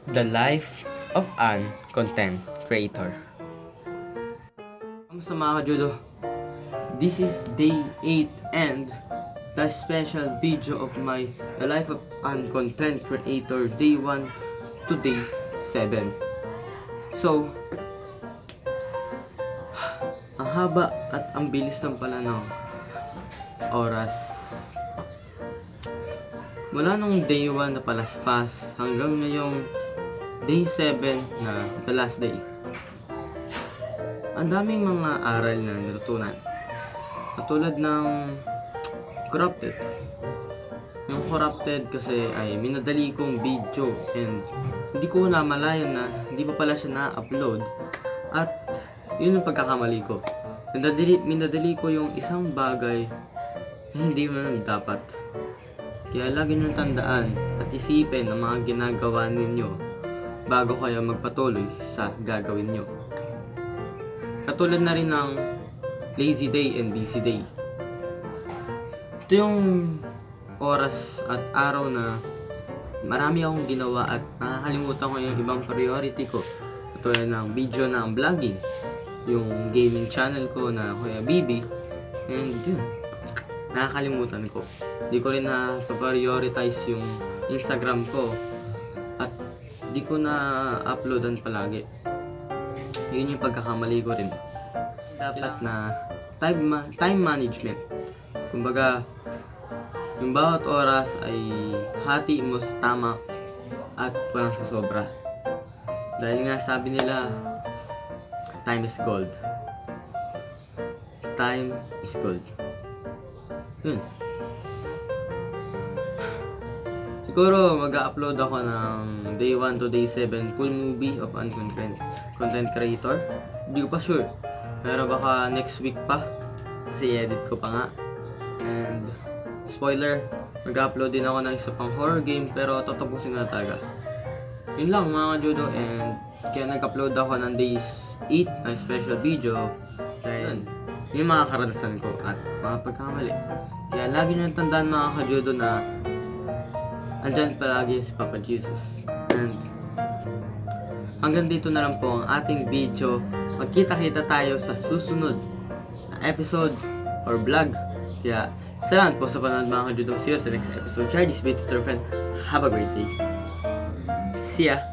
The life of an content creator. Kamusta mga ka-judo? This is day 8 and the special video of my The Life of an Content Creator day 1 to day 7. So, ang haba at ang bilis ng pala ng oras. Mula nung day 1 na palaspas hanggang ngayong day 7 na the last day. Ang daming mga aral na natutunan. Katulad ng corrupted. Yung corrupted kasi ay minadali kong video and hindi ko namalayan na hindi pa pala siya na-upload at yun ang pagkakamali ko. Minadali ko yung isang bagay na hindi naman dapat. Kaya lagi niyong tandaan at isipin ang mga ginagawa ninyo bago kayo magpatuloy sa gagawin nyo. Katulad na rin ng lazy day and busy day. Ito yung oras at araw na marami akong ginawa at nakakalimutan ko yung ibang priority ko. Katulad ng video na ang vlogging, yung gaming channel ko na Kuya Bibi, and yun, nakakalimutan ko. Di ko rin na-prioritize yung Instagram ko at di ko na uploadan palagi. Yun yung pagkakamali ko rin. Dapat na time management. Kumbaga, yung bawat oras ay hati mo sa tama at walang sa sobra. Dahil nga sabi nila, time is gold. Time is gold. Yun. Siguro mag-upload ako ng day 1 to day 7 full movie of an content creator. Hindi ko pa sure. Pero baka next week pa. Kasi edit ko pa nga. And spoiler, mag-upload din ako ng isa pang horror game pero tatapusin ko na talaga. Yun lang mga judo, and kaya nag-upload ako ng days 8 na special video. Dahil yung mga karanasan ko at mga pagkakamali. Kaya lagi nyo tandaan mga ka-judo na andyan palagi si Papa Jesus. And hanggang dito na lang po ang ating video. Magkita-kita tayo sa susunod na episode or vlog. Kaya salamat po sa panonood mga ka-judo. See you sa next episode. Share this video to your friend. Have a great day. See ya!